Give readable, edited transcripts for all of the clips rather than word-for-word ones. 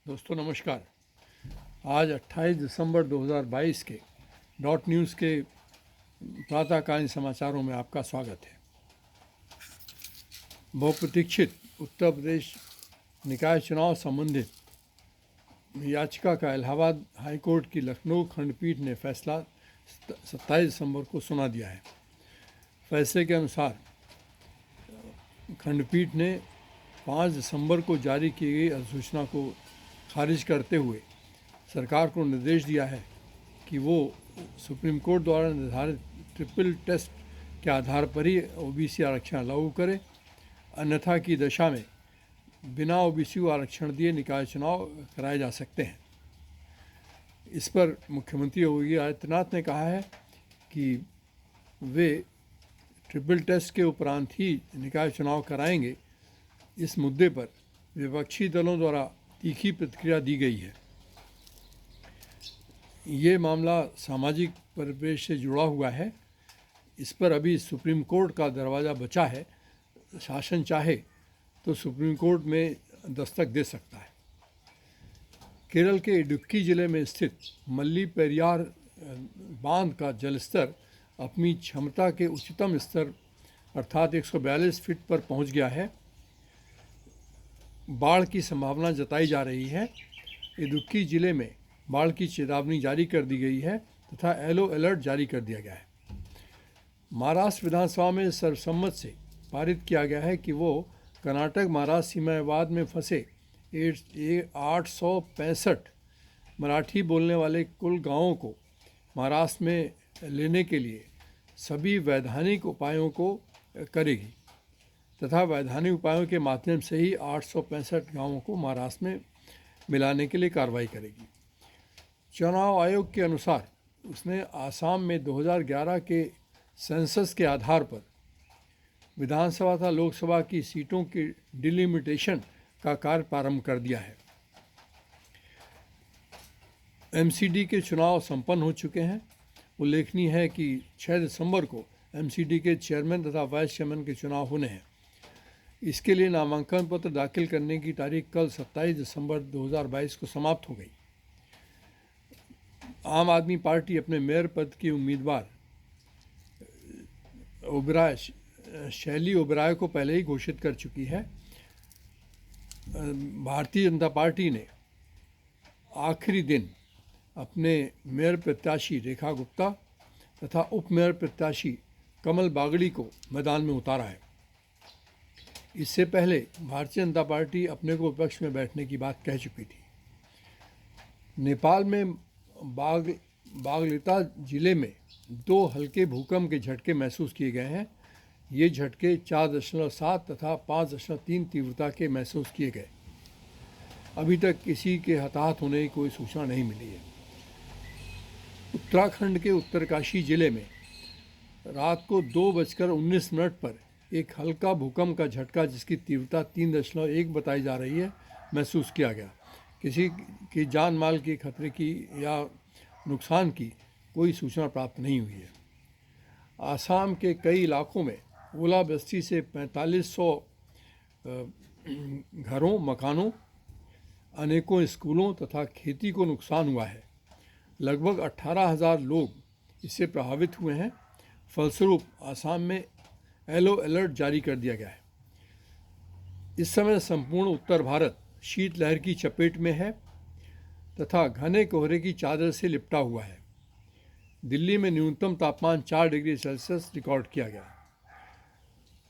दोस्तों नमस्कार। आज 28 दिसंबर 2022 के डॉट न्यूज़ के प्रातःकालीन समाचारों में आपका स्वागत है। बहुप्रतीक्षित उत्तर प्रदेश निकाय चुनाव संबंधित याचिका का इलाहाबाद हाईकोर्ट की लखनऊ खंडपीठ ने फैसला 27 दिसंबर को सुना दिया है। फैसले के अनुसार खंडपीठ ने 5 दिसंबर को जारी की गई अधिसूचना को खारिज करते हुए सरकार को निर्देश दिया है कि वो सुप्रीम कोर्ट द्वारा निर्धारित ट्रिपल टेस्ट के आधार पर ही ओबीसी आरक्षण लागू करे, अन्यथा की दशा में बिना ओबीसी को आरक्षण दिए निकाय चुनाव कराए जा सकते हैं। इस पर मुख्यमंत्री योगी आदित्यनाथ ने कहा है कि वे ट्रिपल टेस्ट के उपरांत ही निकाय चुनाव कराएंगे। इस मुद्दे पर विपक्षी दलों द्वारा तीखी प्रतिक्रिया दी गई है। ये मामला सामाजिक परिवेश से जुड़ा हुआ है। इस पर अभी सुप्रीम कोर्ट का दरवाज़ा बचा है। शासन चाहे तो सुप्रीम कोर्ट में दस्तक दे सकता है। केरल के इडुक्की जिले में स्थित मल्ली पेरियार बांध का जलस्तर अपनी क्षमता के उच्चतम स्तर अर्थात 142 फीट पर पहुंच गया है। बाढ़ की संभावना जताई जा रही है। इडुक्की जिले में बाढ़ की चेतावनी जारी कर दी गई है तथा येलो अलर्ट जारी कर दिया गया है। महाराष्ट्र विधानसभा में सर्वसम्मत से पारित किया गया है कि वो कर्नाटक महाराष्ट्र सीमा विवाद में फंसे 865 मराठी बोलने वाले कुल गांवों को महाराष्ट्र में लेने के लिए सभी वैधानिक उपायों को करेगी तथा वैधानिक उपायों के माध्यम से ही 865 गांवों को महाराष्ट्र में मिलाने के लिए कार्रवाई करेगी। चुनाव आयोग के अनुसार उसने आसाम में 2011 के सेंसस के आधार पर विधानसभा तथा लोकसभा की सीटों की डिलिमिटेशन का कार्य प्रारंभ कर दिया है। एमसीडी के चुनाव संपन्न हो चुके हैं। उल्लेखनीय है कि 6 दिसंबर को एमसीडी के चेयरमैन तथा वाइस चेयरमैन के चुनाव होने हैं। इसके लिए नामांकन पत्र दाखिल करने की तारीख कल 27 दिसंबर 2022 को समाप्त हो गई। आम आदमी पार्टी अपने मेयर पद की उम्मीदवार शैली ओबराय को पहले ही घोषित कर चुकी है। भारतीय जनता पार्टी ने आखिरी दिन अपने मेयर प्रत्याशी रेखा गुप्ता तथा उप मेयर प्रत्याशी कमल बागड़ी को मैदान में उतारा है। इससे पहले भारतीय जनता पार्टी अपने को विपक्ष में बैठने की बात कह चुकी थी। नेपाल में बागलिता जिले में 2 हल्के भूकंप के झटके महसूस किए गए हैं। ये झटके 4.7 तथा 5.3 तीव्रता के महसूस किए गए। अभी तक किसी के हताहत होने की कोई सूचना नहीं मिली है। उत्तराखंड के उत्तरकाशी जिले में रात को 2:19 पर एक हल्का भूकंप का झटका जिसकी तीव्रता 3.1 बताई जा रही है महसूस किया गया। किसी की जान माल के खतरे की या नुकसान की कोई सूचना प्राप्त नहीं हुई है। आसाम के कई इलाकों में ओलावृष्टि से 4500 घरों, मकानों, अनेकों स्कूलों तथा खेती को नुकसान हुआ है। लगभग 18,000 लोग इससे प्रभावित हुए हैं। फलस्वरूप आसाम में येलो अलर्ट जारी कर दिया गया है। इस समय संपूर्ण उत्तर भारत शीतलहर की चपेट में है तथा घने कोहरे की चादर से लिपटा हुआ है। दिल्ली में न्यूनतम तापमान 4 डिग्री सेल्सियस रिकॉर्ड किया गया।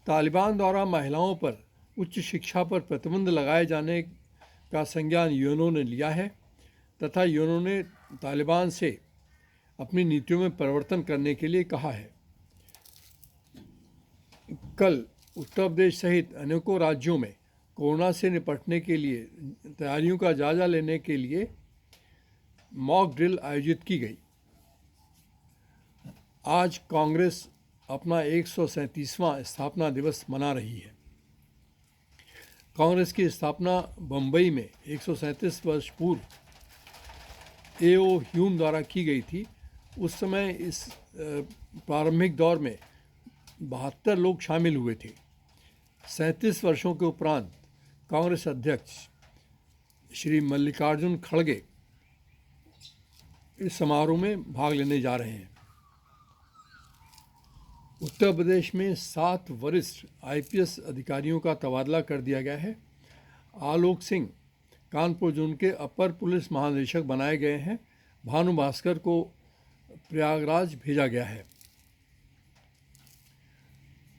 तालिबान द्वारा महिलाओं पर उच्च शिक्षा पर प्रतिबंध लगाए जाने का संज्ञान यूएनओ ने लिया है तथा यूएनओ ने तालिबान से अपनी नीतियों में परिवर्तन करने के लिए कहा है। कल उत्तर प्रदेश सहित अनेकों राज्यों में कोरोना से निपटने के लिए तैयारियों का जायजा लेने के लिए मॉक ड्रिल आयोजित की गई। आज कांग्रेस अपना 137वां स्थापना दिवस मना रही है। कांग्रेस की स्थापना बम्बई में 137 वर्ष पूर्व एओ ह्यूम द्वारा की गई थी। उस समय इस प्रारंभिक दौर में 72 लोग शामिल हुए थे। 37 वर्षों के उपरांत कांग्रेस अध्यक्ष श्री मल्लिकार्जुन खड़गे इस समारोह में भाग लेने जा रहे हैं। उत्तर प्रदेश में 7 वरिष्ठ आईपीएस अधिकारियों का तबादला कर दिया गया है। आलोक सिंह कानपुर जोन के अपर पुलिस महानिदेशक बनाए गए हैं। भानु भास्कर को प्रयागराज भेजा गया है।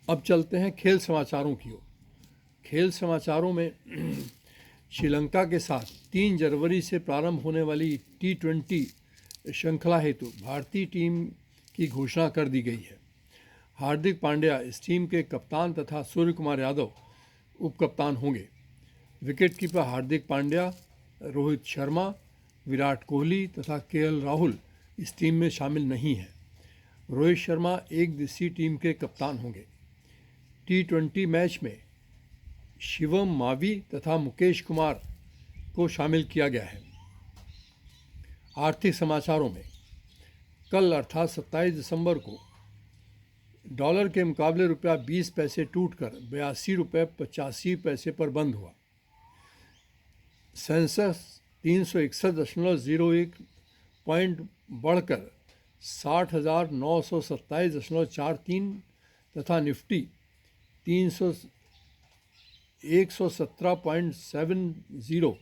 अब चलते हैं खेल समाचारों की ओर। खेल समाचारों में श्रीलंका के साथ 3 जनवरी से प्रारंभ होने वाली T20 श्रृंखला हेतु भारतीय टीम की घोषणा कर दी गई है। हार्दिक पांड्या इस टीम के कप्तान तथा सूर्य कुमार यादव उप कप्तान होंगे। विकेट कीपर हार्दिक पांड्या, रोहित शर्मा, विराट कोहली तथा केएल राहुल इस टीम में शामिल नहीं हैं। रोहित शर्मा एक दिवसीय टीम के कप्तान होंगे। T20 मैच में शिवम मावी तथा मुकेश कुमार को शामिल किया गया है। आर्थिक समाचारों में कल अर्थात 27 दिसंबर को डॉलर के मुकाबले रुपया 20 पैसे टूटकर 82 रुपये 85 पैसे पर बंद हुआ। सेंसेक्स 361.01 पॉइंट बढ़कर 60,927.43 तथा निफ्टी 117.70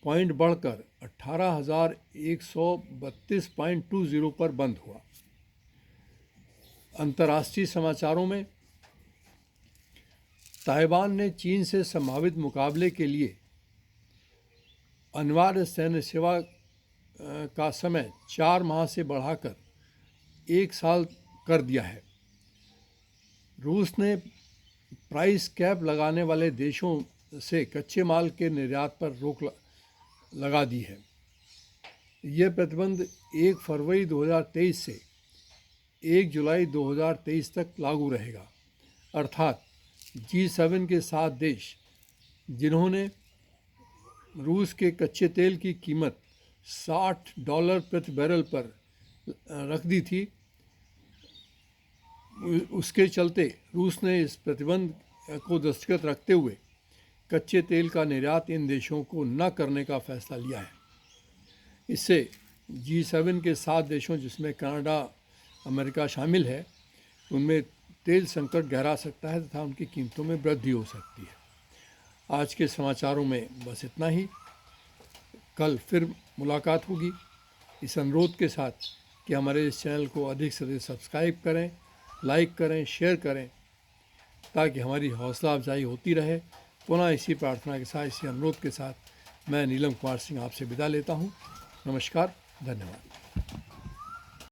पॉइंट बढ़कर 18,132.20 पर बंद हुआ। अंतर्राष्ट्रीय समाचारों में ताइवान ने चीन से संभावित मुकाबले के लिए अनिवार्य सैन्य सेवा का समय 4 माह से बढ़ाकर 1 साल कर दिया है। रूस ने प्राइस कैप लगाने वाले देशों से कच्चे माल के निर्यात पर रोक लगा दी है। यह प्रतिबंध 1 फरवरी 2023 से 1 जुलाई 2023 तक लागू रहेगा। अर्थात G7 के 7 देश जिन्होंने रूस के कच्चे तेल की कीमत $60 प्रति बैरल पर रख दी थी, उसके चलते रूस ने इस प्रतिबंध को दस्तखत रखते हुए कच्चे तेल का निर्यात इन देशों को न करने का फैसला लिया है। इससे G7 के 7 देशों जिसमें कनाडा, अमेरिका शामिल है, उनमें तेल संकट गहरा सकता है तथा उनकी कीमतों में वृद्धि हो सकती है। आज के समाचारों में बस इतना ही। कल फिर मुलाकात होगी इस अनुरोध के साथ कि हमारे इस चैनल को अधिक से अधिक सब्सक्राइब करें, लाइक करें, शेयर करें, ताकि हमारी हौसला अफजाई होती रहे। पुनः इसी प्रार्थना के साथ, इसी अनुरोध के साथ मैं नीलम कुमार सिंह आपसे विदा लेता हूँ। नमस्कार, धन्यवाद।